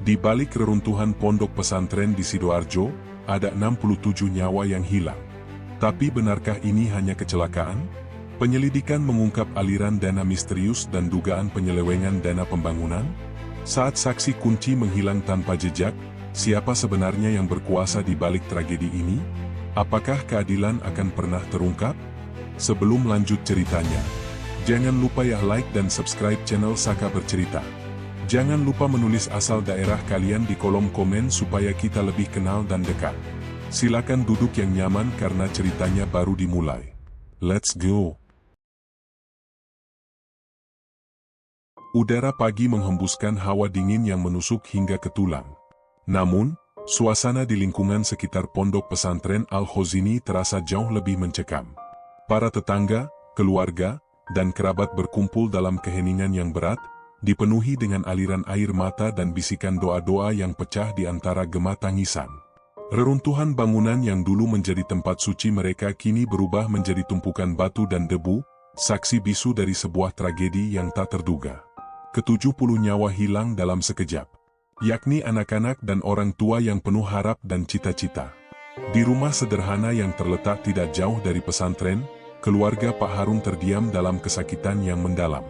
Di balik reruntuhan pondok pesantren di Sidoarjo, ada 67 nyawa yang hilang. Tapi benarkah ini hanya kecelakaan? Penyelidikan mengungkap aliran dana misterius dan dugaan penyelewengan dana pembangunan. Saat saksi kunci menghilang tanpa jejak, siapa sebenarnya yang berkuasa di balik tragedi ini? Apakah keadilan akan pernah terungkap? Sebelum lanjut ceritanya, jangan lupa like dan subscribe channel Saka Bercerita. Jangan lupa menulis asal daerah kalian di kolom komen supaya kita lebih kenal dan dekat. Silakan duduk yang nyaman karena ceritanya baru dimulai. Let's go! Udara pagi menghembuskan hawa dingin yang menusuk hingga ke tulang. Namun, suasana di lingkungan sekitar pondok pesantren Al-Khozini terasa jauh lebih mencekam. Para tetangga, keluarga, dan kerabat berkumpul dalam keheningan yang berat, dipenuhi dengan aliran air mata dan bisikan doa-doa yang pecah di antara gema tangisan. Reruntuhan bangunan yang dulu menjadi tempat suci mereka kini berubah menjadi tumpukan batu dan debu, saksi bisu dari sebuah tragedi yang tak terduga. Ke-70 nyawa hilang dalam sekejap, yakni anak-anak dan orang tua yang penuh harap dan cita-cita. Di rumah sederhana yang terletak tidak jauh dari pesantren, keluarga Pak Harun terdiam dalam kesakitan yang mendalam.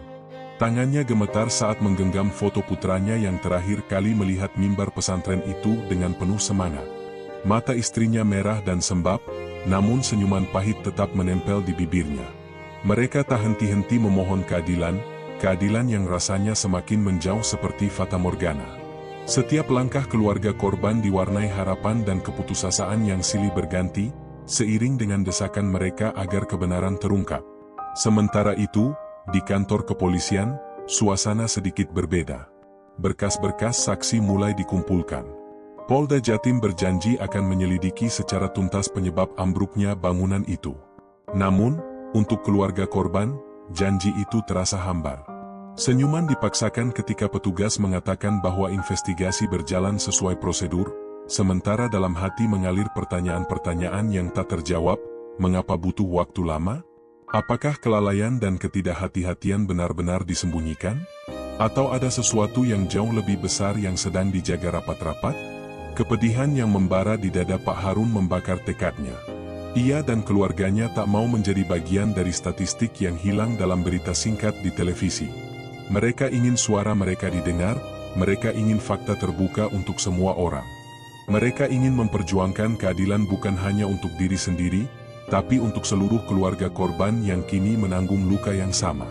Tangannya gemetar saat menggenggam foto putranya yang terakhir kali melihat mimbar pesantren itu dengan penuh semangat. Mata istrinya merah dan sembab, namun senyuman pahit tetap menempel di bibirnya. Mereka tak henti-henti memohon keadilan, keadilan yang rasanya semakin menjauh seperti fata morgana. Setiap langkah keluarga korban diwarnai harapan dan keputusasaan yang silih berganti, seiring dengan desakan mereka agar kebenaran terungkap. Sementara itu, di kantor kepolisian, suasana sedikit berbeda. Berkas-berkas saksi mulai dikumpulkan. Polda Jatim berjanji akan menyelidiki secara tuntas penyebab ambruknya bangunan itu. Namun, untuk keluarga korban, janji itu terasa hambar. Senyuman dipaksakan ketika petugas mengatakan bahwa investigasi berjalan sesuai prosedur, sementara dalam hati mengalir pertanyaan-pertanyaan yang tak terjawab, mengapa butuh waktu lama? Apakah kelalaian dan ketidakhati-hatian benar-benar disembunyikan? Atau ada sesuatu yang jauh lebih besar yang sedang dijaga rapat-rapat? Kepedihan yang membara di dada Pak Harun membakar tekadnya. Ia dan keluarganya tak mau menjadi bagian dari statistik yang hilang dalam berita singkat di televisi. Mereka ingin suara mereka didengar, mereka ingin fakta terbuka untuk semua orang. Mereka ingin memperjuangkan keadilan bukan hanya untuk diri sendiri, tapi untuk seluruh keluarga korban yang kini menanggung luka yang sama.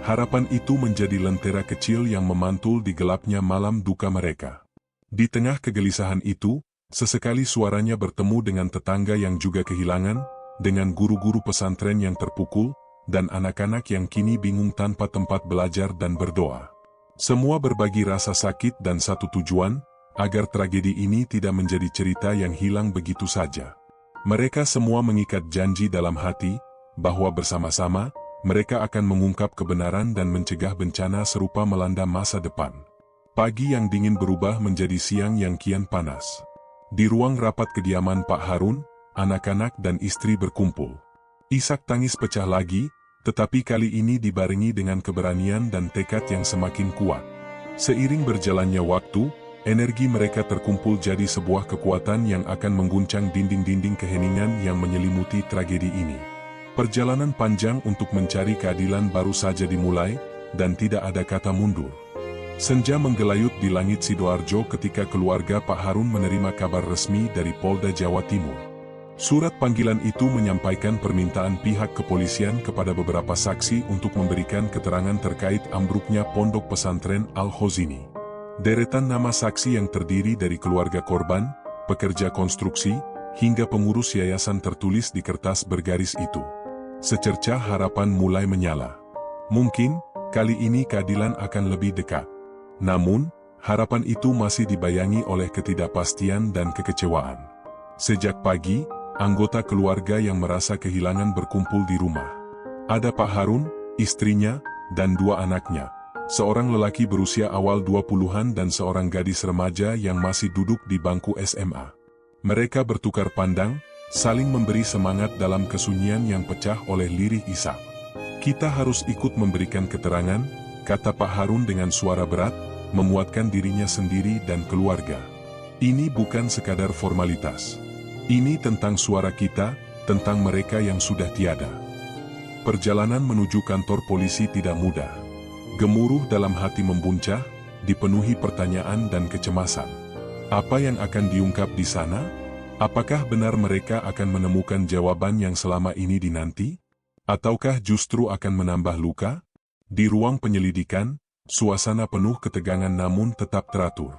Harapan itu menjadi lentera kecil yang memantul di gelapnya malam duka mereka. Di tengah kegelisahan itu, sesekali suaranya bertemu dengan tetangga yang juga kehilangan, dengan guru-guru pesantren yang terpukul, dan anak-anak yang kini bingung tanpa tempat belajar dan berdoa. Semua berbagi rasa sakit dan satu tujuan, agar tragedi ini tidak menjadi cerita yang hilang begitu saja. Mereka semua mengikat janji dalam hati, bahwa bersama-sama, mereka akan mengungkap kebenaran dan mencegah bencana serupa melanda masa depan. Pagi yang dingin berubah menjadi siang yang kian panas. Di ruang rapat kediaman Pak Harun, anak-anak dan istri berkumpul. Isak tangis pecah lagi, tetapi kali ini dibarengi dengan keberanian dan tekad yang semakin kuat. Seiring berjalannya waktu, energi mereka terkumpul jadi sebuah kekuatan yang akan mengguncang dinding-dinding keheningan yang menyelimuti tragedi ini. Perjalanan panjang untuk mencari keadilan baru saja dimulai, dan tidak ada kata mundur. Senja menggelayut di langit Sidoarjo ketika keluarga Pak Harun menerima kabar resmi dari Polda Jawa Timur. Surat panggilan itu menyampaikan permintaan pihak kepolisian kepada beberapa saksi untuk memberikan keterangan terkait ambruknya pondok pesantren Al-Khozini. Deretan nama saksi yang terdiri dari keluarga korban, pekerja konstruksi, hingga pengurus yayasan tertulis di kertas bergaris itu. Secercah harapan mulai menyala. Mungkin, kali ini keadilan akan lebih dekat. Namun, harapan itu masih dibayangi oleh ketidakpastian dan kekecewaan. Sejak pagi, anggota keluarga yang merasa kehilangan berkumpul di rumah. Ada Pak Harun, istrinya, dan dua anaknya. Seorang lelaki berusia awal 20-an dan seorang gadis remaja yang masih duduk di bangku SMA. Mereka bertukar pandang, saling memberi semangat dalam kesunyian yang pecah oleh lirih isak. Kita harus ikut memberikan keterangan, kata Pak Harun dengan suara berat, memuatkan dirinya sendiri dan keluarga. Ini bukan sekadar formalitas. Ini tentang suara kita, tentang mereka yang sudah tiada. Perjalanan menuju kantor polisi tidak mudah. Gemuruh dalam hati membuncah, dipenuhi pertanyaan dan kecemasan. Apa yang akan diungkap di sana? Apakah benar mereka akan menemukan jawaban yang selama ini dinanti? Ataukah justru akan menambah luka? Di ruang penyelidikan, suasana penuh ketegangan namun tetap teratur.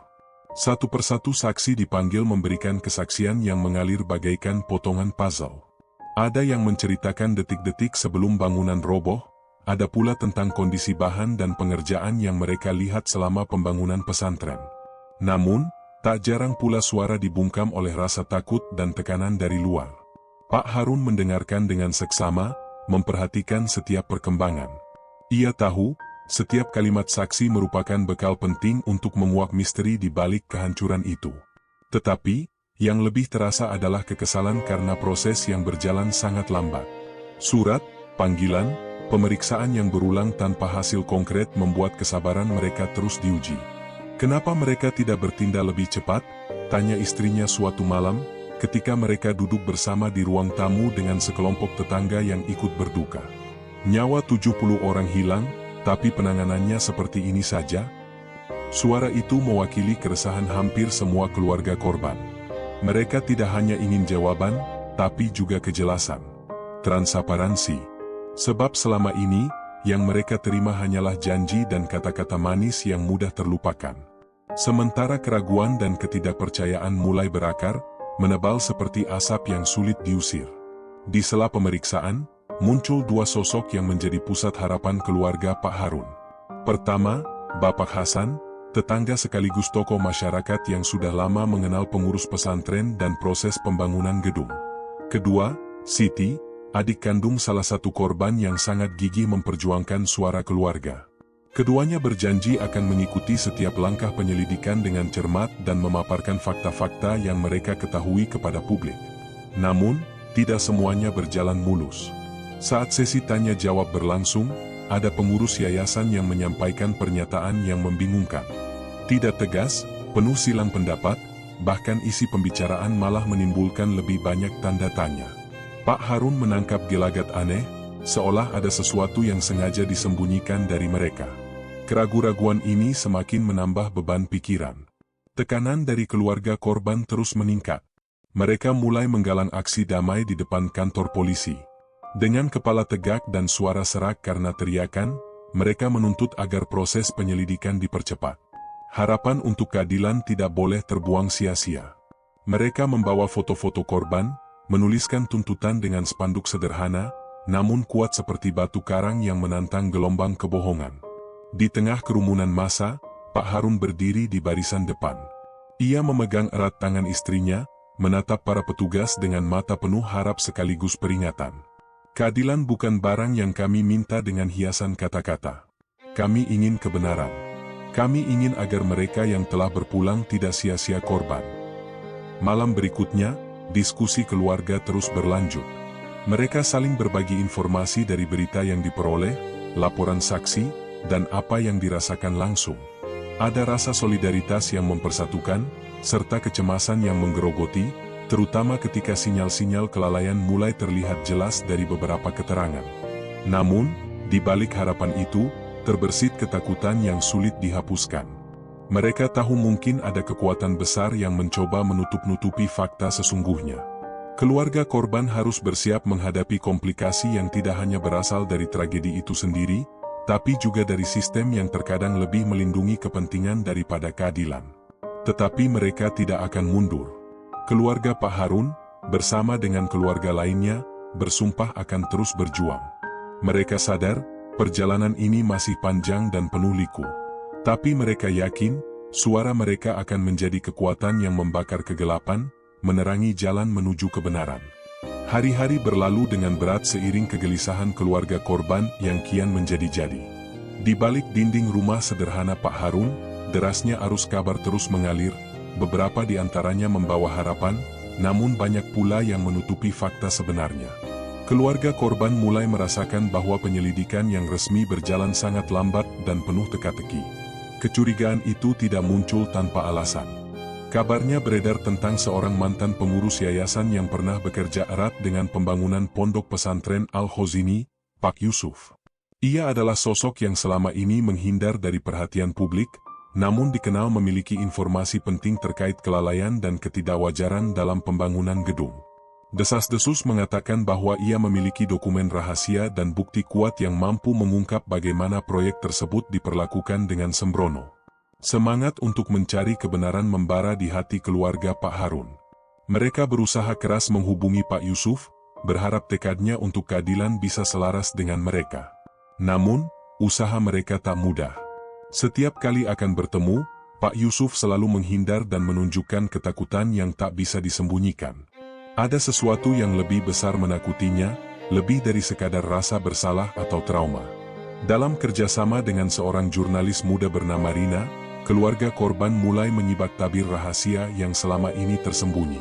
Satu persatu saksi dipanggil memberikan kesaksian yang mengalir bagaikan potongan puzzle. Ada yang menceritakan detik-detik sebelum bangunan roboh, ada pula tentang kondisi bahan dan pengerjaan yang mereka lihat selama pembangunan pesantren. Namun, tak jarang pula suara dibungkam oleh rasa takut dan tekanan dari luar. Pak Harun mendengarkan dengan seksama, memperhatikan setiap perkembangan. Ia tahu, setiap kalimat saksi merupakan bekal penting untuk menguak misteri di balik kehancuran itu. Tetapi, yang lebih terasa adalah kekesalan karena proses yang berjalan sangat lambat. Surat, panggilan, pemeriksaan yang berulang tanpa hasil konkret membuat kesabaran mereka terus diuji. Kenapa mereka tidak bertindak lebih cepat? Tanya istrinya suatu malam, ketika mereka duduk bersama di ruang tamu dengan sekelompok tetangga yang ikut berduka. Nyawa 70 orang hilang, tapi penanganannya seperti ini saja? Suara itu mewakili keresahan hampir semua keluarga korban. Mereka tidak hanya ingin jawaban, tapi juga kejelasan. Transparansi. Sebab selama ini, yang mereka terima hanyalah janji dan kata-kata manis yang mudah terlupakan. Sementara keraguan dan ketidakpercayaan mulai berakar, menebal seperti asap yang sulit diusir. Di sela pemeriksaan, muncul dua sosok yang menjadi pusat harapan keluarga Pak Harun. Pertama, Bapak Hasan, tetangga sekaligus tokoh masyarakat yang sudah lama mengenal pengurus pesantren dan proses pembangunan gedung. Kedua, Siti, adik kandung salah satu korban yang sangat gigih memperjuangkan suara keluarga. Keduanya berjanji akan mengikuti setiap langkah penyelidikan dengan cermat dan memaparkan fakta-fakta yang mereka ketahui kepada publik. Namun, tidak semuanya berjalan mulus. Saat sesi tanya-jawab berlangsung, ada pengurus yayasan yang menyampaikan pernyataan yang membingungkan. Tidak tegas, penuh silang pendapat, bahkan isi pembicaraan malah menimbulkan lebih banyak tanda tanya. Pak Harun menangkap gelagat aneh, seolah ada sesuatu yang sengaja disembunyikan dari mereka. Keraguan-raguan ini semakin menambah beban pikiran. Tekanan dari keluarga korban terus meningkat. Mereka mulai menggalang aksi damai di depan kantor polisi. Dengan kepala tegak dan suara serak karena teriakan, mereka menuntut agar proses penyelidikan dipercepat. Harapan untuk keadilan tidak boleh terbuang sia-sia. Mereka membawa foto-foto korban, menuliskan tuntutan dengan spanduk sederhana, namun kuat seperti batu karang yang menantang gelombang kebohongan. Di tengah kerumunan massa, Pak Harun berdiri di barisan depan. Ia memegang erat tangan istrinya, menatap para petugas dengan mata penuh harap sekaligus peringatan. Keadilan bukan barang yang kami minta dengan hiasan kata-kata. Kami ingin kebenaran. Kami ingin agar mereka yang telah berpulang tidak sia-sia korban. Malam berikutnya, diskusi keluarga terus berlanjut. Mereka saling berbagi informasi dari berita yang diperoleh, laporan saksi, dan apa yang dirasakan langsung. Ada rasa solidaritas yang mempersatukan, serta kecemasan yang menggerogoti, terutama ketika sinyal-sinyal kelalaian mulai terlihat jelas dari beberapa keterangan. Namun, di balik harapan itu, terbersit ketakutan yang sulit dihapuskan. Mereka tahu mungkin ada kekuatan besar yang mencoba menutup-nutupi fakta sesungguhnya. Keluarga korban harus bersiap menghadapi komplikasi yang tidak hanya berasal dari tragedi itu sendiri, tapi juga dari sistem yang terkadang lebih melindungi kepentingan daripada keadilan. Tetapi mereka tidak akan mundur. Keluarga Pak Harun, bersama dengan keluarga lainnya, bersumpah akan terus berjuang. Mereka sadar, perjalanan ini masih panjang dan penuh liku. Tapi mereka yakin, suara mereka akan menjadi kekuatan yang membakar kegelapan, menerangi jalan menuju kebenaran. Hari-hari berlalu dengan berat seiring kegelisahan keluarga korban yang kian menjadi-jadi. Di balik dinding rumah sederhana Pak Harun, derasnya arus kabar terus mengalir. Beberapa di antaranya membawa harapan, namun banyak pula yang menutupi fakta sebenarnya. Keluarga korban mulai merasakan bahwa penyelidikan yang resmi berjalan sangat lambat dan penuh teka-teki. Kecurigaan itu tidak muncul tanpa alasan. Kabarnya beredar tentang seorang mantan pengurus yayasan yang pernah bekerja erat dengan pembangunan pondok pesantren Al-Khozini, Pak Yusuf. Ia adalah sosok yang selama ini menghindar dari perhatian publik, namun dikenal memiliki informasi penting terkait kelalaian dan ketidakwajaran dalam pembangunan gedung. Desas-desus mengatakan bahwa ia memiliki dokumen rahasia dan bukti kuat yang mampu mengungkap bagaimana proyek tersebut diperlakukan dengan sembrono. Semangat untuk mencari kebenaran membara di hati keluarga Pak Harun. Mereka berusaha keras menghubungi Pak Yusuf, berharap tekadnya untuk keadilan bisa selaras dengan mereka. Namun, usaha mereka tak mudah. Setiap kali akan bertemu, Pak Yusuf selalu menghindar dan menunjukkan ketakutan yang tak bisa disembunyikan. Ada sesuatu yang lebih besar menakutinya, lebih dari sekadar rasa bersalah atau trauma. Dalam kerjasama dengan seorang jurnalis muda bernama Rina, keluarga korban mulai menyibak tabir rahasia yang selama ini tersembunyi.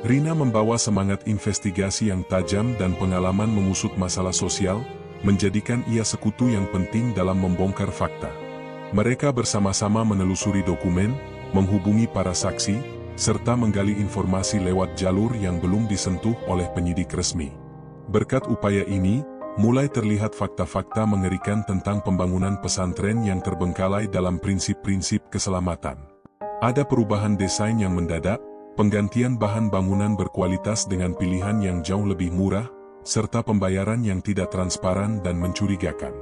Rina membawa semangat investigasi yang tajam dan pengalaman mengusut masalah sosial, menjadikan ia sekutu yang penting dalam membongkar fakta. Mereka bersama-sama menelusuri dokumen, menghubungi para saksi, serta menggali informasi lewat jalur yang belum disentuh oleh penyidik resmi. Berkat upaya ini, mulai terlihat fakta-fakta mengerikan tentang pembangunan pesantren yang terbengkalai dalam prinsip-prinsip keselamatan. Ada perubahan desain yang mendadak, penggantian bahan bangunan berkualitas dengan pilihan yang jauh lebih murah, serta pembayaran yang tidak transparan dan mencurigakan.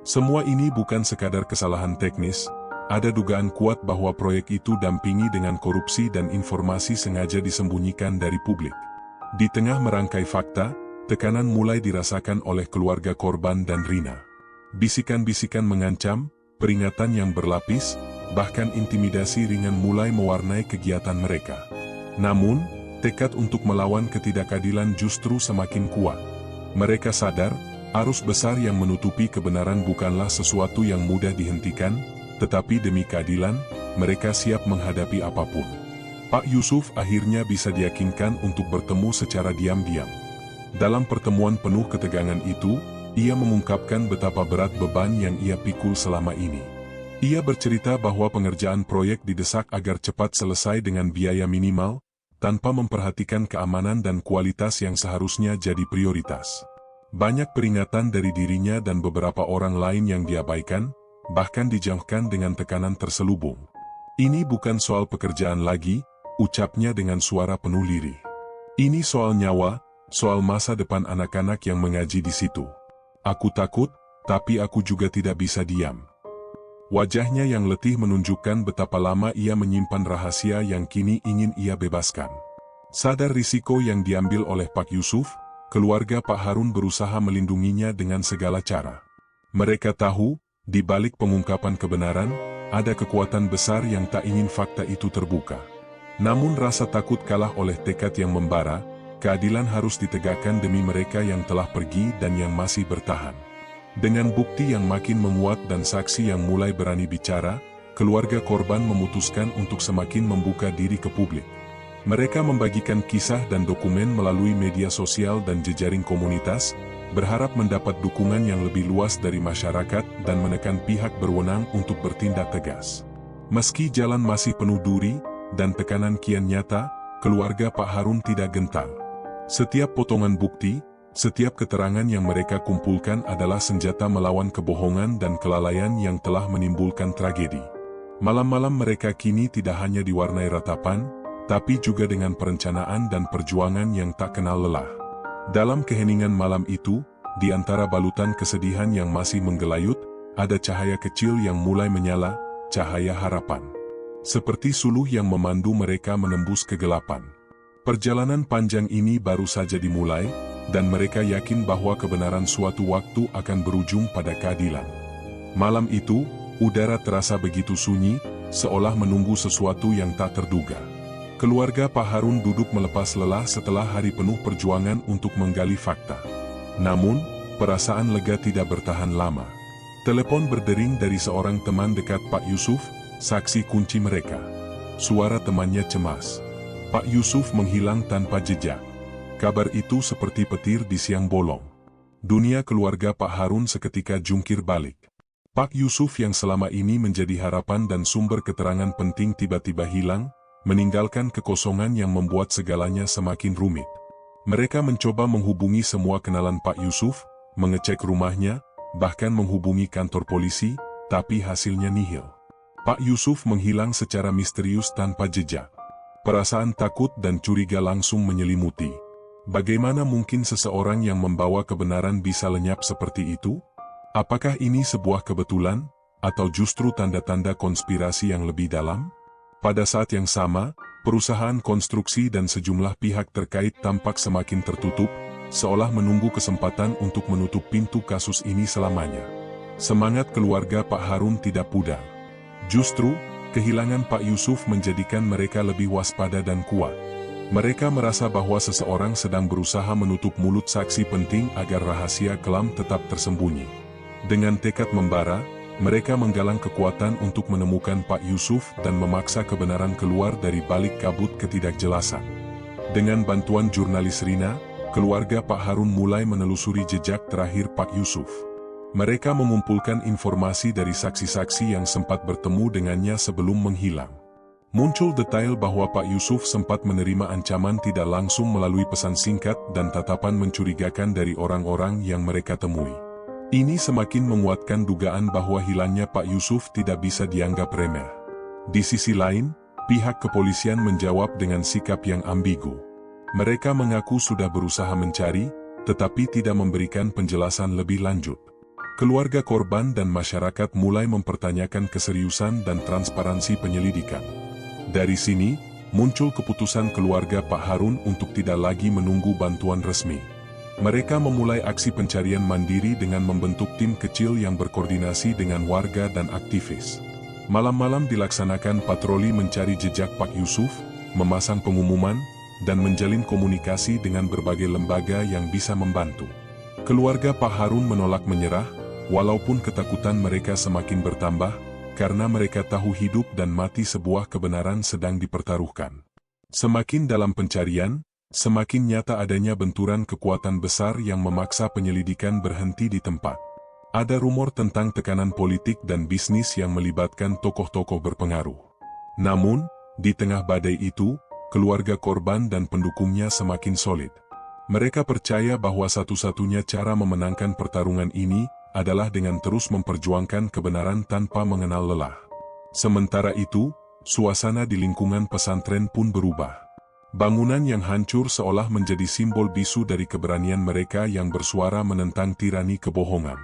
Semua ini bukan sekadar kesalahan teknis, ada dugaan kuat bahwa proyek itu dampingi dengan korupsi dan informasi sengaja disembunyikan dari publik. Di tengah merangkai fakta, tekanan mulai dirasakan oleh keluarga korban dan Rina. Bisikan-bisikan mengancam, peringatan yang berlapis, bahkan intimidasi ringan mulai mewarnai kegiatan mereka. Namun, tekad untuk melawan ketidakadilan justru semakin kuat. Mereka sadar, arus besar yang menutupi kebenaran bukanlah sesuatu yang mudah dihentikan, tetapi demi keadilan, mereka siap menghadapi apapun. Pak Yusuf akhirnya bisa diyakinkan untuk bertemu secara diam-diam. Dalam pertemuan penuh ketegangan itu, ia mengungkapkan betapa berat beban yang ia pikul selama ini. Ia bercerita bahwa pengerjaan proyek didesak agar cepat selesai dengan biaya minimal, tanpa memperhatikan keamanan dan kualitas yang seharusnya jadi prioritas. Banyak peringatan dari dirinya dan beberapa orang lain yang diabaikan, bahkan dijauhkan dengan tekanan terselubung. Ini bukan soal pekerjaan lagi, ucapnya dengan suara penuh lirih. Ini soal nyawa, soal masa depan anak-anak yang mengaji di situ. Aku takut, tapi aku juga tidak bisa diam. Wajahnya yang letih menunjukkan betapa lama ia menyimpan rahasia yang kini ingin ia bebaskan. Sadar risiko yang diambil oleh Pak Yusuf, keluarga Pak Harun berusaha melindunginya dengan segala cara. Mereka tahu, di balik pengungkapan kebenaran, ada kekuatan besar yang tak ingin fakta itu terbuka. Namun rasa takut kalah oleh tekad yang membara, keadilan harus ditegakkan demi mereka yang telah pergi dan yang masih bertahan. Dengan bukti yang makin menguat dan saksi yang mulai berani bicara, keluarga korban memutuskan untuk semakin membuka diri ke publik. Mereka membagikan kisah dan dokumen melalui media sosial dan jejaring komunitas, berharap mendapat dukungan yang lebih luas dari masyarakat dan menekan pihak berwenang untuk bertindak tegas. Meski jalan masih penuh duri dan tekanan kian nyata, keluarga Pak Harun tidak gentar. Setiap potongan bukti, setiap keterangan yang mereka kumpulkan adalah senjata melawan kebohongan dan kelalaian yang telah menimbulkan tragedi. Malam-malam mereka kini tidak hanya diwarnai ratapan, tapi juga dengan perencanaan dan perjuangan yang tak kenal lelah. Dalam keheningan malam itu, di antara balutan kesedihan yang masih menggelayut, ada cahaya kecil yang mulai menyala, cahaya harapan. Seperti suluh yang memandu mereka menembus kegelapan. Perjalanan panjang ini baru saja dimulai, dan mereka yakin bahwa kebenaran suatu waktu akan berujung pada keadilan. Malam itu, udara terasa begitu sunyi, seolah menunggu sesuatu yang tak terduga. Keluarga Pak Harun duduk melepas lelah setelah hari penuh perjuangan untuk menggali fakta. Namun, perasaan lega tidak bertahan lama. Telepon berdering dari seorang teman dekat Pak Yusuf, saksi kunci mereka. Suara temannya cemas. Pak Yusuf menghilang tanpa jejak. Kabar itu seperti petir di siang bolong. Dunia keluarga Pak Harun seketika jungkir balik. Pak Yusuf yang selama ini menjadi harapan dan sumber keterangan penting tiba-tiba hilang, meninggalkan kekosongan yang membuat segalanya semakin rumit. Mereka mencoba menghubungi semua kenalan Pak Yusuf, mengecek rumahnya, bahkan menghubungi kantor polisi, tapi hasilnya nihil. Pak Yusuf menghilang secara misterius tanpa jejak. Perasaan takut dan curiga langsung menyelimuti. Bagaimana mungkin seseorang yang membawa kebenaran bisa lenyap seperti itu? Apakah ini sebuah kebetulan, atau justru tanda-tanda konspirasi yang lebih dalam? Pada saat yang sama, perusahaan konstruksi dan sejumlah pihak terkait tampak semakin tertutup, seolah menunggu kesempatan untuk menutup pintu kasus ini selamanya. Semangat keluarga Pak Harun tidak pudar. Justru, kehilangan Pak Yusuf menjadikan mereka lebih waspada dan kuat. Mereka merasa bahwa seseorang sedang berusaha menutup mulut saksi penting agar rahasia kelam tetap tersembunyi. Dengan tekad membara, mereka menggalang kekuatan untuk menemukan Pak Yusuf dan memaksa kebenaran keluar dari balik kabut ketidakjelasan. Dengan bantuan jurnalis Rina, keluarga Pak Harun mulai menelusuri jejak terakhir Pak Yusuf. Mereka mengumpulkan informasi dari saksi-saksi yang sempat bertemu dengannya sebelum menghilang. Muncul detail bahwa Pak Yusuf sempat menerima ancaman tidak langsung melalui pesan singkat dan tatapan mencurigakan dari orang-orang yang mereka temui. Ini semakin menguatkan dugaan bahwa hilangnya Pak Yusuf tidak bisa dianggap remeh. Di sisi lain, pihak kepolisian menjawab dengan sikap yang ambigu. Mereka mengaku sudah berusaha mencari, tetapi tidak memberikan penjelasan lebih lanjut. Keluarga korban dan masyarakat mulai mempertanyakan keseriusan dan transparansi penyelidikan. Dari sini, muncul keputusan keluarga Pak Harun untuk tidak lagi menunggu bantuan resmi. Mereka memulai aksi pencarian mandiri dengan membentuk tim kecil yang berkoordinasi dengan warga dan aktivis. Malam-malam dilaksanakan patroli mencari jejak Pak Yusuf, memasang pengumuman, dan menjalin komunikasi dengan berbagai lembaga yang bisa membantu. Keluarga Pak Harun menolak menyerah, walaupun ketakutan mereka semakin bertambah, karena mereka tahu hidup dan mati sebuah kebenaran sedang dipertaruhkan. Semakin dalam pencarian, semakin nyata adanya benturan kekuatan besar yang memaksa penyelidikan berhenti di tempat. Ada rumor tentang tekanan politik dan bisnis yang melibatkan tokoh-tokoh berpengaruh. Namun, di tengah badai itu, keluarga korban dan pendukungnya semakin solid. Mereka percaya bahwa satu-satunya cara memenangkan pertarungan ini adalah dengan terus memperjuangkan kebenaran tanpa mengenal lelah. Sementara itu, suasana di lingkungan pesantren pun berubah. Bangunan yang hancur seolah menjadi simbol bisu dari keberanian mereka yang bersuara menentang tirani kebohongan.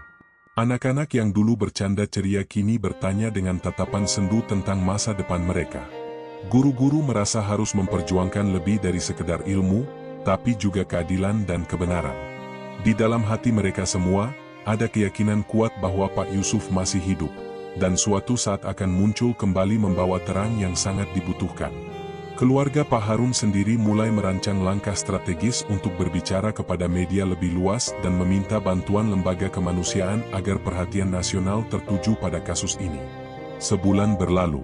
Anak-anak yang dulu bercanda ceria kini bertanya dengan tatapan sendu tentang masa depan mereka. Guru-guru merasa harus memperjuangkan lebih dari sekedar ilmu, tapi juga keadilan dan kebenaran. Di dalam hati mereka semua, ada keyakinan kuat bahwa Pak Yusuf masih hidup, dan suatu saat akan muncul kembali membawa terang yang sangat dibutuhkan. Keluarga Pak Harun sendiri mulai merancang langkah strategis untuk berbicara kepada media lebih luas dan meminta bantuan lembaga kemanusiaan agar perhatian nasional tertuju pada kasus ini. Sebulan berlalu,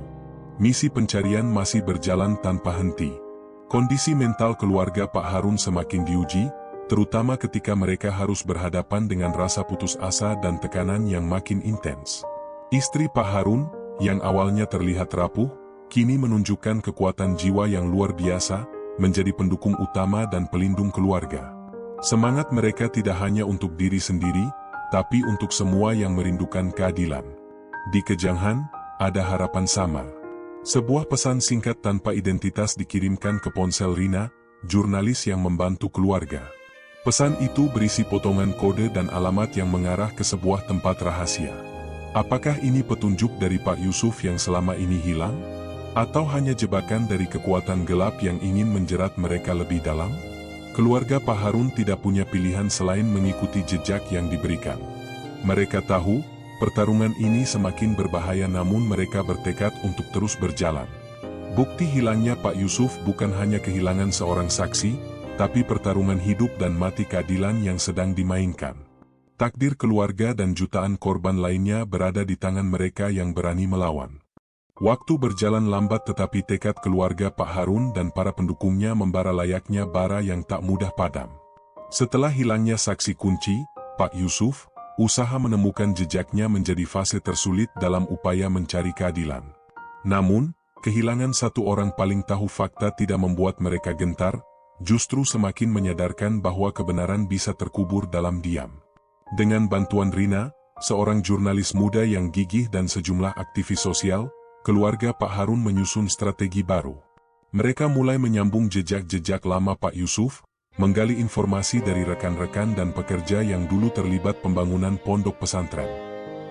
misi pencarian masih berjalan tanpa henti. Kondisi mental keluarga Pak Harun semakin diuji, terutama ketika mereka harus berhadapan dengan rasa putus asa dan tekanan yang makin intens. Istri Pak Harun, yang awalnya terlihat rapuh, kini menunjukkan kekuatan jiwa yang luar biasa, menjadi pendukung utama dan pelindung keluarga. Semangat mereka tidak hanya untuk diri sendiri, tapi untuk semua yang merindukan keadilan. Di Kejanghan, ada harapan samar. Sebuah pesan singkat tanpa identitas dikirimkan ke ponsel Rina, jurnalis yang membantu keluarga. Pesan itu berisi potongan kode dan alamat yang mengarah ke sebuah tempat rahasia. Apakah ini petunjuk dari Pak Yusuf yang selama ini hilang? Atau hanya jebakan dari kekuatan gelap yang ingin menjerat mereka lebih dalam? Keluarga Pak Harun tidak punya pilihan selain mengikuti jejak yang diberikan. Mereka tahu, pertarungan ini semakin berbahaya namun mereka bertekad untuk terus berjalan. Bukti hilangnya Pak Yusuf bukan hanya kehilangan seorang saksi, tapi pertarungan hidup dan mati keadilan yang sedang dimainkan. Takdir keluarga dan jutaan korban lainnya berada di tangan mereka yang berani melawan. Waktu berjalan lambat tetapi tekad keluarga Pak Harun dan para pendukungnya membara layaknya bara yang tak mudah padam. Setelah hilangnya saksi kunci, Pak Yusuf, usaha menemukan jejaknya menjadi fase tersulit dalam upaya mencari keadilan. Namun, kehilangan satu orang paling tahu fakta tidak membuat mereka gentar, justru semakin menyadarkan bahwa kebenaran bisa terkubur dalam diam. Dengan bantuan Rina, seorang jurnalis muda yang gigih dan sejumlah aktivis sosial, keluarga Pak Harun menyusun strategi baru. Mereka mulai menyambung jejak-jejak lama Pak Yusuf, menggali informasi dari rekan-rekan dan pekerja yang dulu terlibat pembangunan pondok pesantren.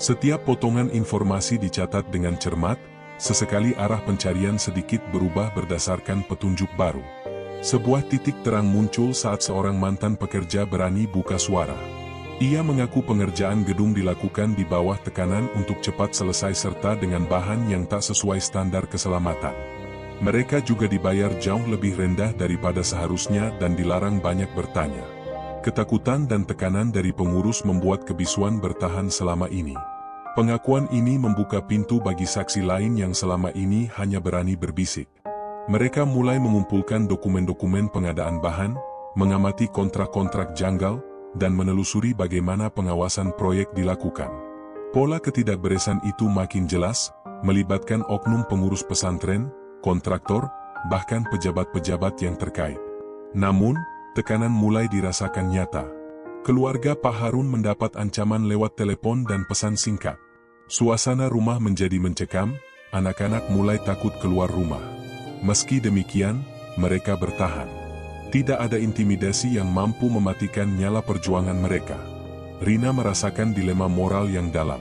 Setiap potongan informasi dicatat dengan cermat, sesekali arah pencarian sedikit berubah berdasarkan petunjuk baru. Sebuah titik terang muncul saat seorang mantan pekerja berani buka suara. Ia mengaku pengerjaan gedung dilakukan di bawah tekanan untuk cepat selesai serta dengan bahan yang tak sesuai standar keselamatan. Mereka juga dibayar jauh lebih rendah daripada seharusnya dan dilarang banyak bertanya. Ketakutan dan tekanan dari pengurus membuat kebisuan bertahan selama ini. Pengakuan ini membuka pintu bagi saksi lain yang selama ini hanya berani berbisik. Mereka mulai mengumpulkan dokumen-dokumen pengadaan bahan, mengamati kontrak-kontrak janggal, dan menelusuri bagaimana pengawasan proyek dilakukan. Pola ketidakberesan itu makin jelas, melibatkan oknum pengurus pesantren, kontraktor, bahkan pejabat-pejabat yang terkait. Namun, tekanan mulai dirasakan nyata. Keluarga Pak Harun mendapat ancaman lewat telepon dan pesan singkat. Suasana rumah menjadi mencekam, anak-anak mulai takut keluar rumah. Meski demikian, mereka bertahan. Tidak ada intimidasi yang mampu mematikan nyala perjuangan mereka. Rina merasakan dilema moral yang dalam.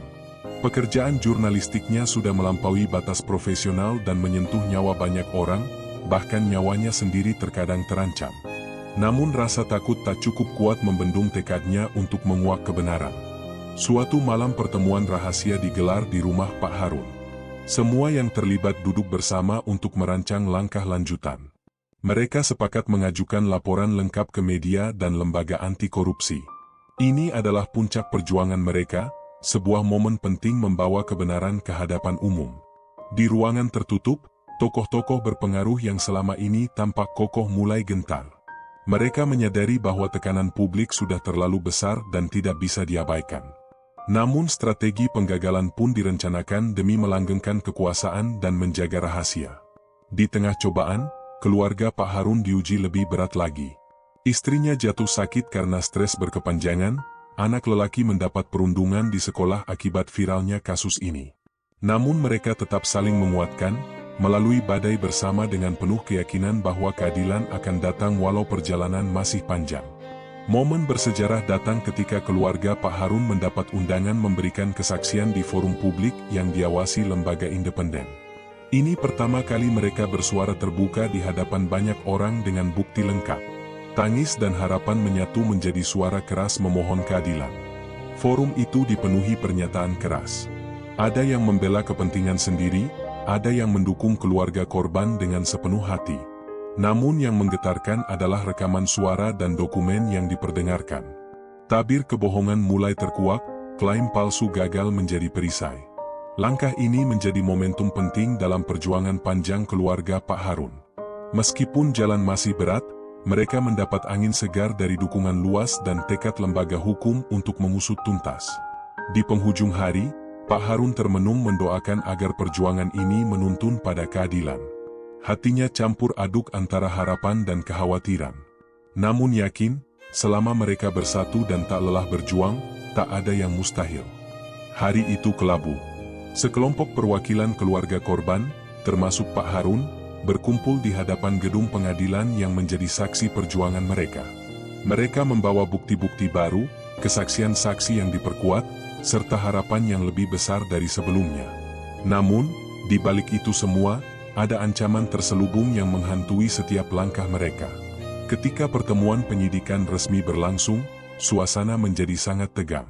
Pekerjaan jurnalistiknya sudah melampaui batas profesional dan menyentuh nyawa banyak orang, bahkan nyawanya sendiri terkadang terancam. Namun rasa takut tak cukup kuat membendung tekadnya untuk menguak kebenaran. Suatu malam pertemuan rahasia digelar di rumah Pak Harun. Semua yang terlibat duduk bersama untuk merancang langkah lanjutan. Mereka sepakat mengajukan laporan lengkap ke media dan lembaga anti korupsi. Ini adalah puncak perjuangan mereka, sebuah momen penting membawa kebenaran ke hadapan umum. Di ruangan tertutup, tokoh-tokoh berpengaruh yang selama ini tampak kokoh mulai gentar. Mereka menyadari bahwa tekanan publik sudah terlalu besar dan tidak bisa diabaikan. Namun strategi penggagalan pun direncanakan demi melanggengkan kekuasaan dan menjaga rahasia. Di tengah cobaan, keluarga Pak Harun diuji lebih berat lagi. Istrinya jatuh sakit karena stres berkepanjangan, anak lelaki mendapat perundungan di sekolah akibat viralnya kasus ini. Namun mereka tetap saling menguatkan, melalui badai bersama dengan penuh keyakinan bahwa keadilan akan datang walau perjalanan masih panjang. Momen bersejarah datang ketika keluarga Pak Harun mendapat undangan memberikan kesaksian di forum publik yang diawasi lembaga independen. Ini pertama kali mereka bersuara terbuka di hadapan banyak orang dengan bukti lengkap. Tangis dan harapan menyatu menjadi suara keras memohon keadilan. Forum itu dipenuhi pernyataan keras. Ada yang membela kepentingan sendiri, ada yang mendukung keluarga korban dengan sepenuh hati. Namun yang menggetarkan adalah rekaman suara dan dokumen yang diperdengarkan. Tabir kebohongan mulai terkuak, klaim palsu gagal menjadi perisai. Langkah ini menjadi momentum penting dalam perjuangan panjang keluarga Pak Harun. Meskipun jalan masih berat, mereka mendapat angin segar dari dukungan luas dan tekad lembaga hukum untuk mengusut tuntas. Di penghujung hari, Pak Harun termenung mendoakan agar perjuangan ini menuntun pada keadilan. Hatinya campur aduk antara harapan dan kekhawatiran. Namun yakin, selama mereka bersatu dan tak lelah berjuang, tak ada yang mustahil. Hari itu kelabu. Sekelompok perwakilan keluarga korban, termasuk Pak Harun, berkumpul di hadapan gedung pengadilan yang menjadi saksi perjuangan mereka. Mereka membawa bukti-bukti baru, kesaksian saksi yang diperkuat, serta harapan yang lebih besar dari sebelumnya. Namun, di balik itu semua, ada ancaman terselubung yang menghantui setiap langkah mereka. Ketika pertemuan penyidikan resmi berlangsung, suasana menjadi sangat tegang.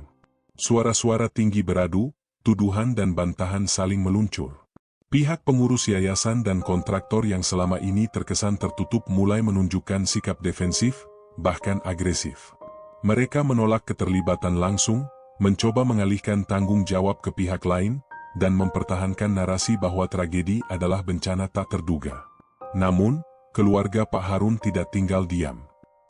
Suara-suara tinggi beradu, tuduhan dan bantahan saling meluncur. Pihak pengurus yayasan dan kontraktor yang selama ini terkesan tertutup mulai menunjukkan sikap defensif, bahkan agresif. Mereka menolak keterlibatan langsung, mencoba mengalihkan tanggung jawab ke pihak lain, dan mempertahankan narasi bahwa tragedi adalah bencana tak terduga. Namun, keluarga Pak Harun tidak tinggal diam.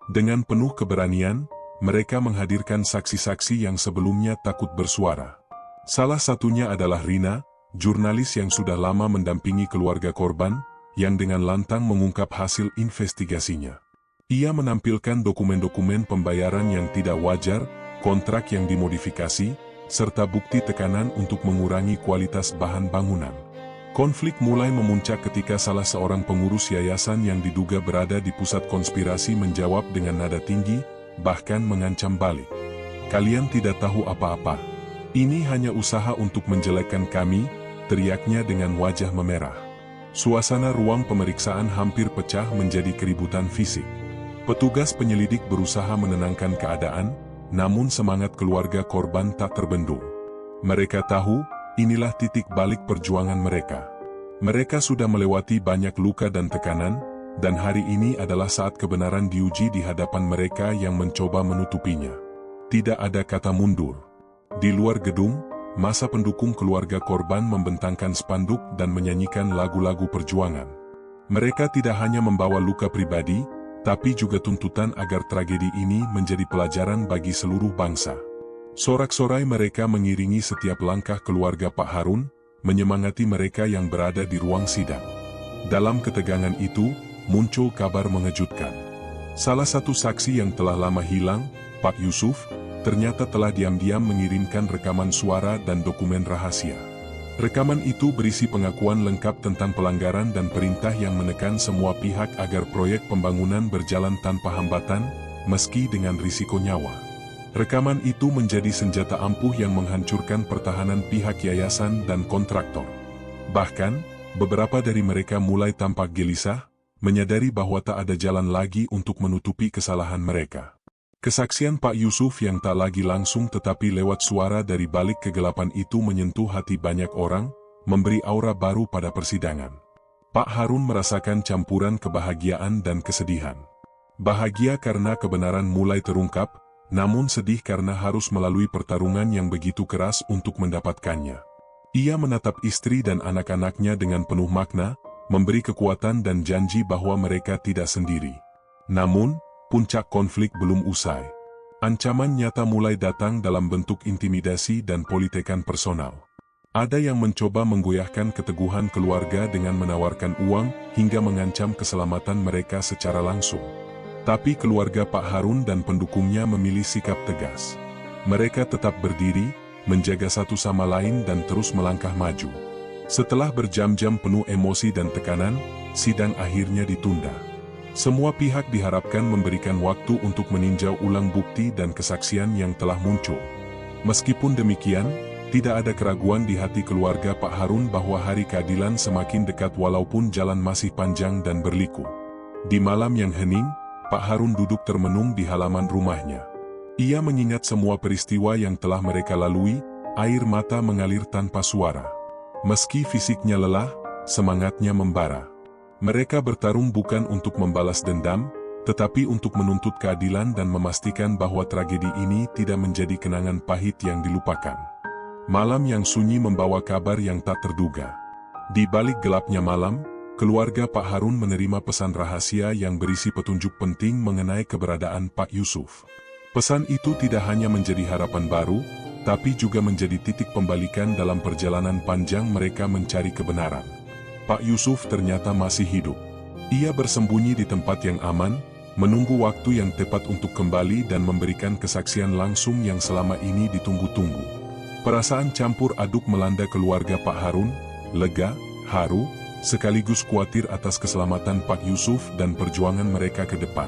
Dengan penuh keberanian, mereka menghadirkan saksi-saksi yang sebelumnya takut bersuara. Salah satunya adalah Rina, jurnalis yang sudah lama mendampingi keluarga korban, yang dengan lantang mengungkap hasil investigasinya. Ia menampilkan dokumen-dokumen pembayaran yang tidak wajar, kontrak yang dimodifikasi, serta bukti tekanan untuk mengurangi kualitas bahan bangunan. Konflik mulai memuncak ketika salah seorang pengurus yayasan yang diduga berada di pusat konspirasi menjawab dengan nada tinggi, bahkan mengancam balik. "Kalian tidak tahu apa-apa. Ini hanya usaha untuk menjelekkan kami," teriaknya dengan wajah memerah. Suasana ruang pemeriksaan hampir pecah menjadi keributan fisik. Petugas penyelidik berusaha menenangkan keadaan, namun semangat keluarga korban tak terbendung. Mereka tahu, inilah titik balik perjuangan mereka. Mereka sudah melewati banyak luka dan tekanan, dan hari ini adalah saat kebenaran diuji di hadapan mereka yang mencoba menutupinya. Tidak ada kata mundur. Di luar gedung, masa pendukung keluarga korban membentangkan spanduk dan menyanyikan lagu-lagu perjuangan. Mereka tidak hanya membawa luka pribadi, tapi juga tuntutan agar tragedi ini menjadi pelajaran bagi seluruh bangsa. Sorak-sorai mereka mengiringi setiap langkah keluarga Pak Harun, menyemangati mereka yang berada di ruang sidang. Dalam ketegangan itu, muncul kabar mengejutkan. Salah satu saksi yang telah lama hilang, Pak Yusuf, ternyata telah diam-diam mengirimkan rekaman suara dan dokumen rahasia. Rekaman itu berisi pengakuan lengkap tentang pelanggaran dan perintah yang menekan semua pihak agar proyek pembangunan berjalan tanpa hambatan, meski dengan risiko nyawa. Rekaman itu menjadi senjata ampuh yang menghancurkan pertahanan pihak yayasan dan kontraktor. Bahkan, beberapa dari mereka mulai tampak gelisah, menyadari bahwa tak ada jalan lagi untuk menutupi kesalahan mereka. Kesaksian Pak Yusuf yang tak lagi langsung tetapi lewat suara dari balik kegelapan itu menyentuh hati banyak orang, memberi aura baru pada persidangan. Pak Harun merasakan campuran kebahagiaan dan kesedihan. Bahagia karena kebenaran mulai terungkap, namun sedih karena harus melalui pertarungan yang begitu keras untuk mendapatkannya. Ia menatap istri dan anak-anaknya dengan penuh makna, memberi kekuatan dan janji bahwa mereka tidak sendiri. Namun, puncak konflik belum usai. Ancaman nyata mulai datang dalam bentuk intimidasi dan politekan personal. Ada yang mencoba menggoyahkan keteguhan keluarga dengan menawarkan uang hingga mengancam keselamatan mereka secara langsung. Tapi keluarga Pak Harun dan pendukungnya memilih sikap tegas. Mereka tetap berdiri, menjaga satu sama lain dan terus melangkah maju. Setelah berjam-jam penuh emosi dan tekanan, sidang akhirnya ditunda. Semua pihak diharapkan memberikan waktu untuk meninjau ulang bukti dan kesaksian yang telah muncul. Meskipun demikian, tidak ada keraguan di hati keluarga Pak Harun bahwa hari keadilan semakin dekat walaupun jalan masih panjang dan berliku. Di malam yang hening, Pak Harun duduk termenung di halaman rumahnya. Ia mengingat semua peristiwa yang telah mereka lalui, air mata mengalir tanpa suara. Meski fisiknya lelah, semangatnya membara. Mereka bertarung bukan untuk membalas dendam, tetapi untuk menuntut keadilan dan memastikan bahwa tragedi ini tidak menjadi kenangan pahit yang dilupakan. Malam yang sunyi membawa kabar yang tak terduga. Di balik gelapnya malam, keluarga Pak Harun menerima pesan rahasia yang berisi petunjuk penting mengenai keberadaan Pak Yusuf. Pesan itu tidak hanya menjadi harapan baru, tapi juga menjadi titik pembalikan dalam perjalanan panjang mereka mencari kebenaran. Pak Yusuf ternyata masih hidup. Ia bersembunyi di tempat yang aman, menunggu waktu yang tepat untuk kembali dan memberikan kesaksian langsung yang selama ini ditunggu-tunggu. Perasaan campur aduk melanda keluarga Pak Harun, lega, haru, sekaligus khawatir atas keselamatan Pak Yusuf dan perjuangan mereka ke depan.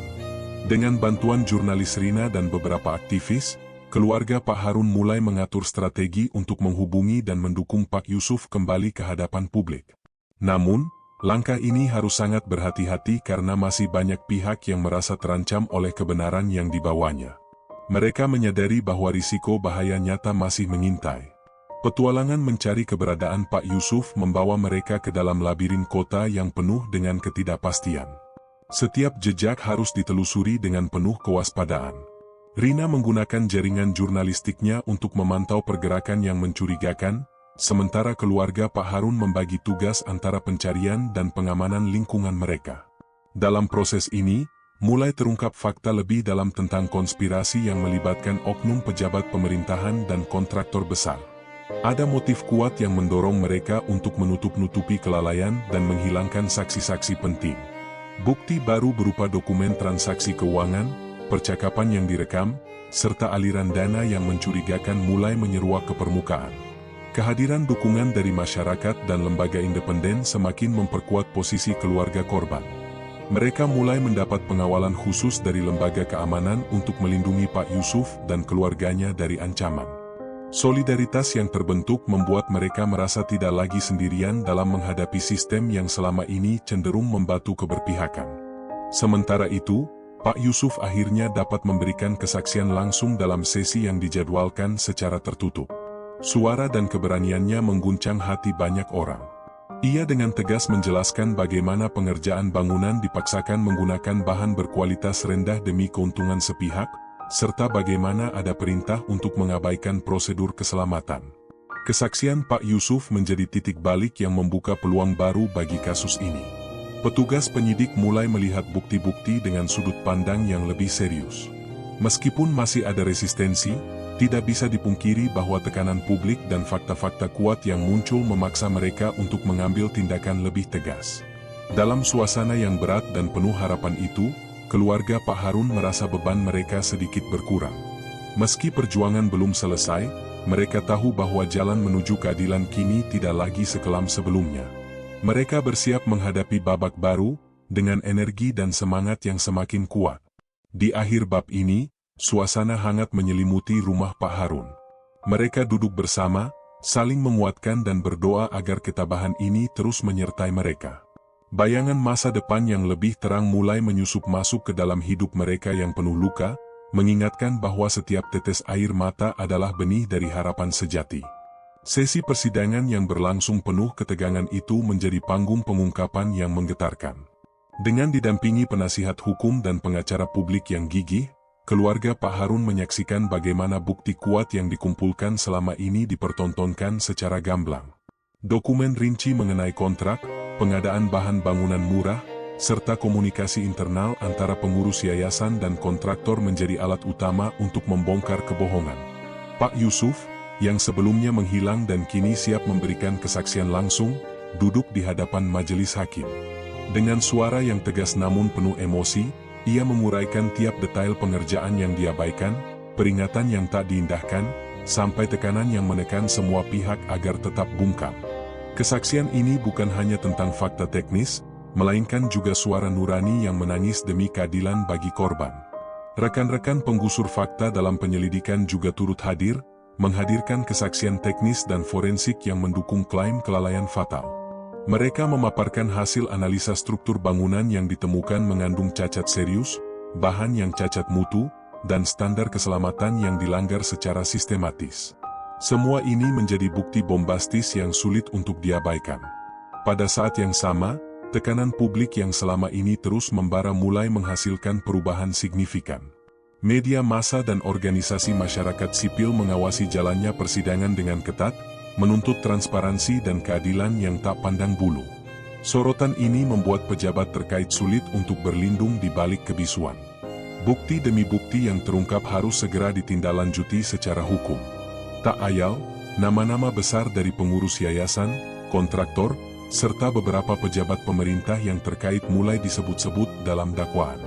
Dengan bantuan jurnalis Rina dan beberapa aktivis, keluarga Pak Harun mulai mengatur strategi untuk menghubungi dan mendukung Pak Yusuf kembali ke hadapan publik. Namun, langkah ini harus sangat berhati-hati karena masih banyak pihak yang merasa terancam oleh kebenaran yang dibawanya. Mereka menyadari bahwa risiko bahaya nyata masih mengintai. Petualangan mencari keberadaan Pak Yusuf membawa mereka ke dalam labirin kota yang penuh dengan ketidakpastian. Setiap jejak harus ditelusuri dengan penuh kewaspadaan. Rina menggunakan jaringan jurnalistiknya untuk memantau pergerakan yang mencurigakan, sementara keluarga Pak Harun membagi tugas antara pencarian dan pengamanan lingkungan mereka. Dalam proses ini, mulai terungkap fakta lebih dalam tentang konspirasi yang melibatkan oknum pejabat pemerintahan dan kontraktor besar. Ada motif kuat yang mendorong mereka untuk menutup-nutupi kelalaian dan menghilangkan saksi-saksi penting. Bukti baru berupa dokumen transaksi keuangan, percakapan yang direkam, serta aliran dana yang mencurigakan mulai menyeruak ke permukaan. Kehadiran dukungan dari masyarakat dan lembaga independen semakin memperkuat posisi keluarga korban. Mereka mulai mendapat pengawalan khusus dari lembaga keamanan untuk melindungi Pak Yusuf dan keluarganya dari ancaman. Solidaritas yang terbentuk membuat mereka merasa tidak lagi sendirian dalam menghadapi sistem yang selama ini cenderung membatu keberpihakan. Sementara itu, Pak Yusuf akhirnya dapat memberikan kesaksian langsung dalam sesi yang dijadwalkan secara tertutup. Suara dan keberaniannya mengguncang hati banyak orang. Ia dengan tegas menjelaskan bagaimana pengerjaan bangunan dipaksakan menggunakan bahan berkualitas rendah demi keuntungan sepihak, serta bagaimana ada perintah untuk mengabaikan prosedur keselamatan. Kesaksian Pak Yusuf menjadi titik balik yang membuka peluang baru bagi kasus ini. Petugas penyidik mulai melihat bukti-bukti dengan sudut pandang yang lebih serius. Meskipun masih ada resistensi, tidak bisa dipungkiri bahwa tekanan publik dan fakta-fakta kuat yang muncul memaksa mereka untuk mengambil tindakan lebih tegas. Dalam suasana yang berat dan penuh harapan itu, keluarga Pak Harun merasa beban mereka sedikit berkurang. Meski perjuangan belum selesai, mereka tahu bahwa jalan menuju keadilan kini tidak lagi sekelam sebelumnya. Mereka bersiap menghadapi babak baru, dengan energi dan semangat yang semakin kuat. Di akhir bab ini, suasana hangat menyelimuti rumah Pak Harun. Mereka duduk bersama, saling menguatkan dan berdoa agar ketabahan ini terus menyertai mereka. Bayangan masa depan yang lebih terang mulai menyusup masuk ke dalam hidup mereka yang penuh luka, mengingatkan bahwa setiap tetes air mata adalah benih dari harapan sejati. Sesi persidangan yang berlangsung penuh ketegangan itu menjadi panggung pengungkapan yang menggetarkan. Dengan didampingi penasihat hukum dan pengacara publik yang gigih, keluarga Pak Harun menyaksikan bagaimana bukti kuat yang dikumpulkan selama ini dipertontonkan secara gamblang. Dokumen rinci mengenai kontrak, pengadaan bahan bangunan murah, serta komunikasi internal antara pengurus yayasan dan kontraktor menjadi alat utama untuk membongkar kebohongan. Pak Yusuf, yang sebelumnya menghilang dan kini siap memberikan kesaksian langsung, duduk di hadapan majelis hakim. Dengan suara yang tegas namun penuh emosi, ia menguraikan tiap detail pengerjaan yang diabaikan, peringatan yang tak diindahkan, sampai tekanan yang menekan semua pihak agar tetap bungkam. Kesaksian ini bukan hanya tentang fakta teknis, melainkan juga suara nurani yang menangis demi keadilan bagi korban. Rekan-rekan penggusur fakta dalam penyelidikan juga turut hadir, menghadirkan kesaksian teknis dan forensik yang mendukung klaim kelalaian fatal. Mereka memaparkan hasil analisa struktur bangunan yang ditemukan mengandung cacat serius, bahan yang cacat mutu, dan standar keselamatan yang dilanggar secara sistematis. Semua ini menjadi bukti bombastis yang sulit untuk diabaikan. Pada saat yang sama, tekanan publik yang selama ini terus membara mulai menghasilkan perubahan signifikan. Media massa dan organisasi masyarakat sipil mengawasi jalannya persidangan dengan ketat, menuntut transparansi dan keadilan yang tak pandang bulu. Sorotan ini membuat pejabat terkait sulit untuk berlindung di balik kebisuan. Bukti demi bukti yang terungkap harus segera ditindaklanjuti secara hukum. Tak ayal, nama-nama besar dari pengurus yayasan, kontraktor, serta beberapa pejabat pemerintah yang terkait mulai disebut-sebut dalam dakwaan.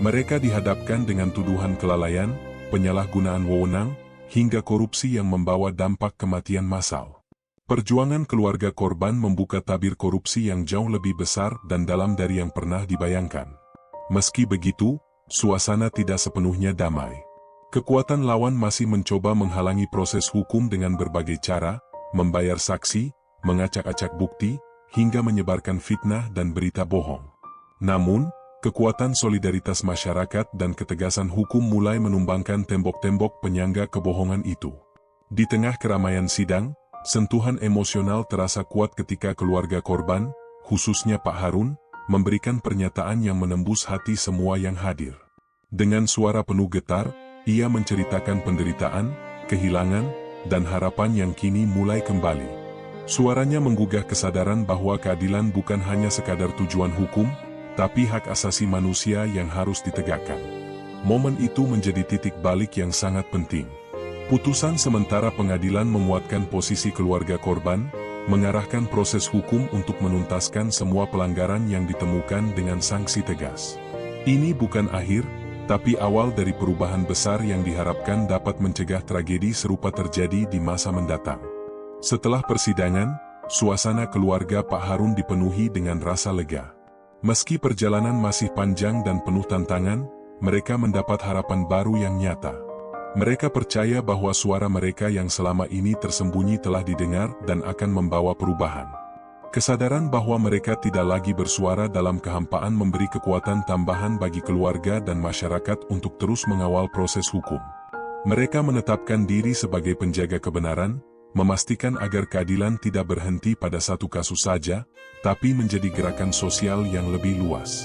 Mereka dihadapkan dengan tuduhan kelalaian, penyalahgunaan wewenang, hingga korupsi yang membawa dampak kematian massal. Perjuangan keluarga korban membuka tabir korupsi yang jauh lebih besar dan dalam dari yang pernah dibayangkan. Meski begitu, suasana tidak sepenuhnya damai. Kekuatan lawan masih mencoba menghalangi proses hukum dengan berbagai cara, membayar saksi, mengacak-acak bukti, hingga menyebarkan fitnah dan berita bohong. Namun, kekuatan solidaritas masyarakat dan ketegasan hukum mulai menumbangkan tembok-tembok penyangga kebohongan itu. Di tengah keramaian sidang, sentuhan emosional terasa kuat ketika keluarga korban, khususnya Pak Harun, memberikan pernyataan yang menembus hati semua yang hadir. Dengan suara penuh getar, ia menceritakan penderitaan, kehilangan, dan harapan yang kini mulai kembali. Suaranya menggugah kesadaran bahwa keadilan bukan hanya sekadar tujuan hukum, tapi hak asasi manusia yang harus ditegakkan. Momen itu menjadi titik balik yang sangat penting. Putusan sementara pengadilan menguatkan posisi keluarga korban, mengarahkan proses hukum untuk menuntaskan semua pelanggaran yang ditemukan dengan sanksi tegas. Ini bukan akhir, tapi awal dari perubahan besar yang diharapkan dapat mencegah tragedi serupa terjadi di masa mendatang. Setelah persidangan, suasana keluarga Pak Harun dipenuhi dengan rasa lega. Meski perjalanan masih panjang dan penuh tantangan, mereka mendapat harapan baru yang nyata. Mereka percaya bahwa suara mereka yang selama ini tersembunyi telah didengar dan akan membawa perubahan. Kesadaran bahwa mereka tidak lagi bersuara dalam kehampaan memberi kekuatan tambahan bagi keluarga dan masyarakat untuk terus mengawal proses hukum. Mereka menetapkan diri sebagai penjaga kebenaran, memastikan agar keadilan tidak berhenti pada satu kasus saja, tapi menjadi gerakan sosial yang lebih luas.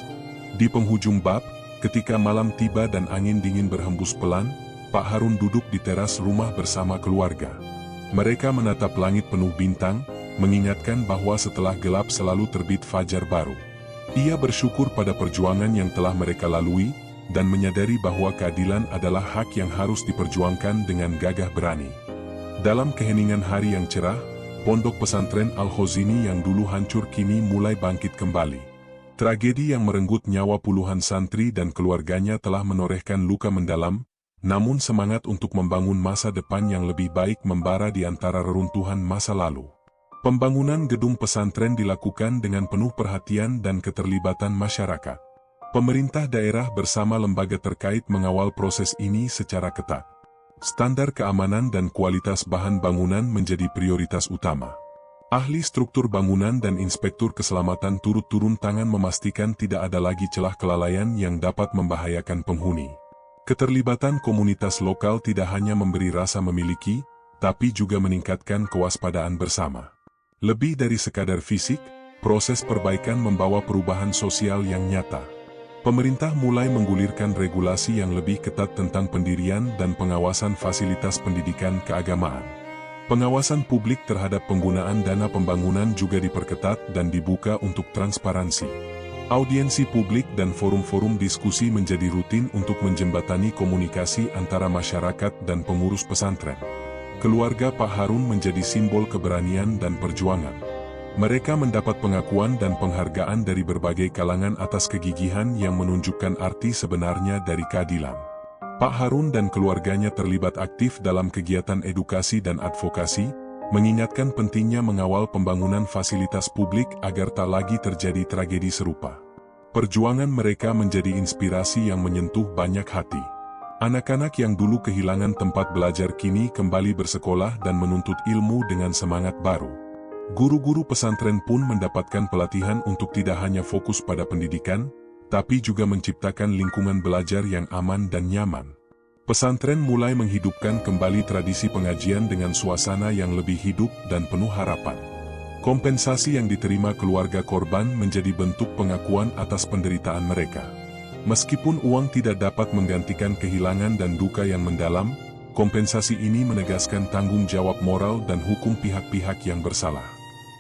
Di penghujung bab, ketika malam tiba dan angin dingin berhembus pelan, Pak Harun duduk di teras rumah bersama keluarga. Mereka menatap langit penuh bintang, mengingatkan bahwa setelah gelap selalu terbit fajar baru. Ia bersyukur pada perjuangan yang telah mereka lalui, dan menyadari bahwa keadilan adalah hak yang harus diperjuangkan dengan gagah berani. Dalam keheningan hari yang cerah, pondok pesantren Al-Khozini yang dulu hancur kini mulai bangkit kembali. Tragedi yang merenggut nyawa puluhan santri dan keluarganya telah menorehkan luka mendalam, namun semangat untuk membangun masa depan yang lebih baik membara di antara reruntuhan masa lalu. Pembangunan gedung pesantren dilakukan dengan penuh perhatian dan keterlibatan masyarakat. Pemerintah daerah bersama lembaga terkait mengawal proses ini secara ketat. Standar keamanan dan kualitas bahan bangunan menjadi prioritas utama. Ahli struktur bangunan dan inspektur keselamatan turut turun tangan memastikan tidak ada lagi celah kelalaian yang dapat membahayakan penghuni. Keterlibatan komunitas lokal tidak hanya memberi rasa memiliki, tapi juga meningkatkan kewaspadaan bersama. Lebih dari sekadar fisik, proses perbaikan membawa perubahan sosial yang nyata. Pemerintah mulai menggulirkan regulasi yang lebih ketat tentang pendirian dan pengawasan fasilitas pendidikan keagamaan. Pengawasan publik terhadap penggunaan dana pembangunan juga diperketat dan dibuka untuk transparansi. Audiensi publik dan forum-forum diskusi menjadi rutin untuk menjembatani komunikasi antara masyarakat dan pengurus pesantren. Keluarga Pak Harun menjadi simbol keberanian dan perjuangan. Mereka mendapat pengakuan dan penghargaan dari berbagai kalangan atas kegigihan yang menunjukkan arti sebenarnya dari keadilan. Pak Harun dan keluarganya terlibat aktif dalam kegiatan edukasi dan advokasi, mengingatkan pentingnya mengawal pembangunan fasilitas publik agar tak lagi terjadi tragedi serupa. Perjuangan mereka menjadi inspirasi yang menyentuh banyak hati. Anak-anak yang dulu kehilangan tempat belajar kini kembali bersekolah dan menuntut ilmu dengan semangat baru. Guru-guru pesantren pun mendapatkan pelatihan untuk tidak hanya fokus pada pendidikan, tapi juga menciptakan lingkungan belajar yang aman dan nyaman. Pesantren mulai menghidupkan kembali tradisi pengajian dengan suasana yang lebih hidup dan penuh harapan. Kompensasi yang diterima keluarga korban menjadi bentuk pengakuan atas penderitaan mereka. Meskipun uang tidak dapat menggantikan kehilangan dan duka yang mendalam, kompensasi ini menegaskan tanggung jawab moral dan hukum pihak-pihak yang bersalah.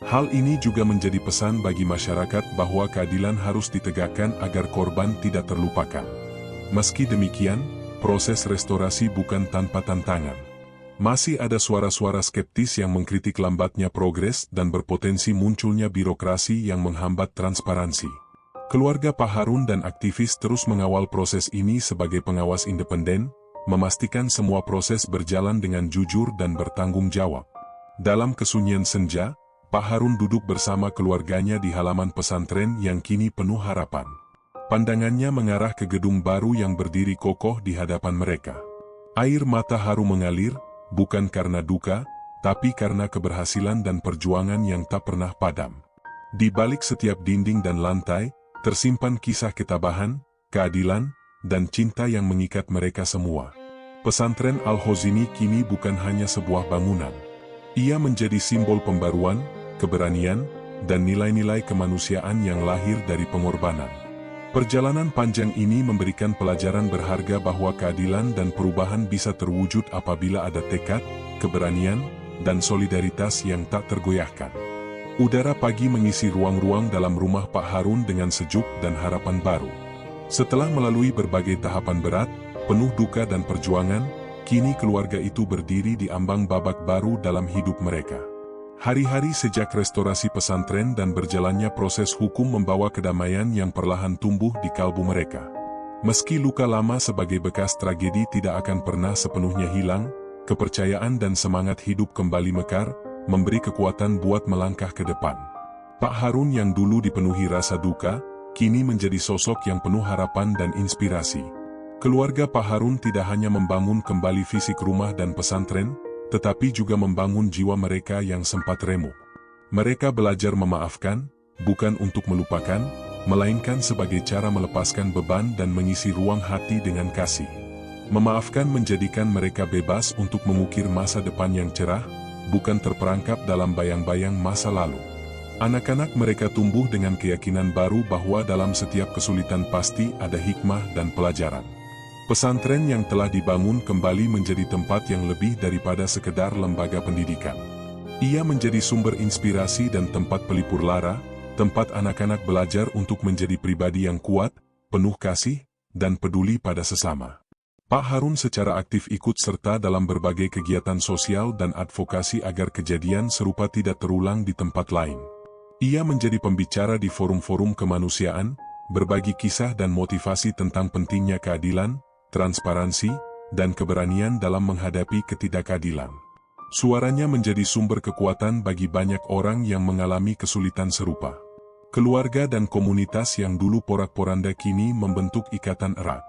Hal ini juga menjadi pesan bagi masyarakat bahwa keadilan harus ditegakkan agar korban tidak terlupakan. Meski demikian, proses restorasi bukan tanpa tantangan. Masih ada suara-suara skeptis yang mengkritik lambatnya progres dan berpotensi munculnya birokrasi yang menghambat transparansi. Keluarga Pak Harun dan aktivis terus mengawal proses ini sebagai pengawas independen, memastikan semua proses berjalan dengan jujur dan bertanggung jawab. Dalam kesunyian senja, Pak Harun duduk bersama keluarganya di halaman pesantren yang kini penuh harapan. Pandangannya mengarah ke gedung baru yang berdiri kokoh di hadapan mereka. Air mata haru mengalir, bukan karena duka, tapi karena keberhasilan dan perjuangan yang tak pernah padam. Di balik setiap dinding dan lantai, tersimpan kisah ketabahan, keadilan, dan cinta yang mengikat mereka semua. Pesantren Al-Khozini kini bukan hanya sebuah bangunan. Ia menjadi simbol pembaruan, keberanian, dan nilai-nilai kemanusiaan yang lahir dari pengorbanan. Perjalanan panjang ini memberikan pelajaran berharga bahwa keadilan dan perubahan bisa terwujud apabila ada tekad, keberanian, dan solidaritas yang tak tergoyahkan. Udara pagi mengisi ruang-ruang dalam rumah Pak Harun dengan sejuk dan harapan baru. Setelah melalui berbagai tahapan berat, penuh duka dan perjuangan, kini keluarga itu berdiri di ambang babak baru dalam hidup mereka. Hari-hari sejak restorasi pesantren dan berjalannya proses hukum membawa kedamaian yang perlahan tumbuh di kalbu mereka. Meski luka lama sebagai bekas tragedi tidak akan pernah sepenuhnya hilang, kepercayaan dan semangat hidup kembali mekar, memberi kekuatan buat melangkah ke depan. Pak Harun yang dulu dipenuhi rasa duka, kini menjadi sosok yang penuh harapan dan inspirasi. Keluarga Pak Harun tidak hanya membangun kembali fisik rumah dan pesantren, tetapi juga membangun jiwa mereka yang sempat remuk. Mereka belajar memaafkan, bukan untuk melupakan, melainkan sebagai cara melepaskan beban dan mengisi ruang hati dengan kasih. Memaafkan menjadikan mereka bebas untuk mengukir masa depan yang cerah, bukan terperangkap dalam bayang-bayang masa lalu. Anak-anak mereka tumbuh dengan keyakinan baru bahwa dalam setiap kesulitan pasti ada hikmah dan pelajaran. Pesantren yang telah dibangun kembali menjadi tempat yang lebih daripada sekedar lembaga pendidikan. Ia menjadi sumber inspirasi dan tempat pelipur lara, tempat anak-anak belajar untuk menjadi pribadi yang kuat, penuh kasih, dan peduli pada sesama. Pak Harun secara aktif ikut serta dalam berbagai kegiatan sosial dan advokasi agar kejadian serupa tidak terulang di tempat lain. Ia menjadi pembicara di forum-forum kemanusiaan, berbagi kisah dan motivasi tentang pentingnya keadilan, transparansi, dan keberanian dalam menghadapi ketidakadilan. Suaranya menjadi sumber kekuatan bagi banyak orang yang mengalami kesulitan serupa. Keluarga dan komunitas yang dulu porak-poranda kini membentuk ikatan erat.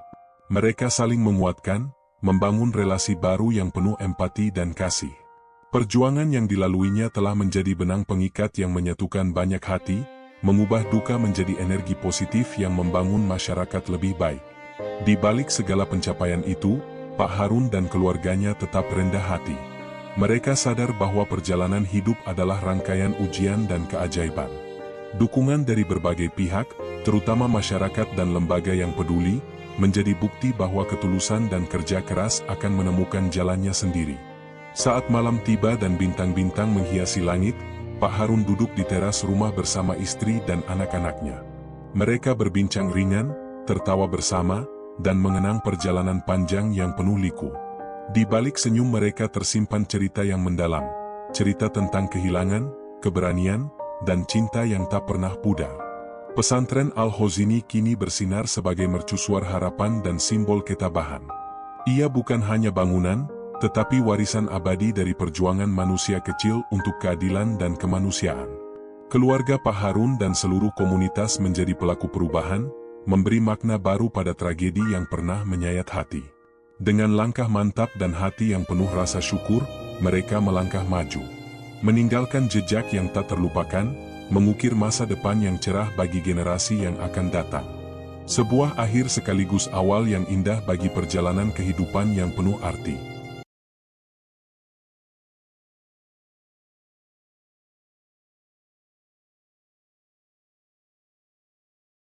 Mereka saling menguatkan, membangun relasi baru yang penuh empati dan kasih. Perjuangan yang dilaluinya telah menjadi benang pengikat yang menyatukan banyak hati, mengubah duka menjadi energi positif yang membangun masyarakat lebih baik. Di balik segala pencapaian itu, Pak Harun dan keluarganya tetap rendah hati. Mereka sadar bahwa perjalanan hidup adalah rangkaian ujian dan keajaiban. Dukungan dari berbagai pihak, terutama masyarakat dan lembaga yang peduli, menjadi bukti bahwa ketulusan dan kerja keras akan menemukan jalannya sendiri. Saat malam tiba dan bintang-bintang menghiasi langit, Pak Harun duduk di teras rumah bersama istri dan anak-anaknya. Mereka berbincang ringan, tertawa bersama, dan mengenang perjalanan panjang yang penuh liku. Di balik senyum mereka tersimpan cerita yang mendalam, cerita tentang kehilangan, keberanian, dan cinta yang tak pernah pudar. Pesantren Al-Khozini kini bersinar sebagai mercusuar harapan dan simbol ketabahan. Ia bukan hanya bangunan, tetapi warisan abadi dari perjuangan manusia kecil untuk keadilan dan kemanusiaan. Keluarga Pak Harun dan seluruh komunitas menjadi pelaku perubahan, memberi makna baru pada tragedi yang pernah menyayat hati. Dengan langkah mantap dan hati yang penuh rasa syukur, mereka melangkah maju. Meninggalkan jejak yang tak terlupakan, mengukir masa depan yang cerah bagi generasi yang akan datang. Sebuah akhir sekaligus awal yang indah bagi perjalanan kehidupan yang penuh arti.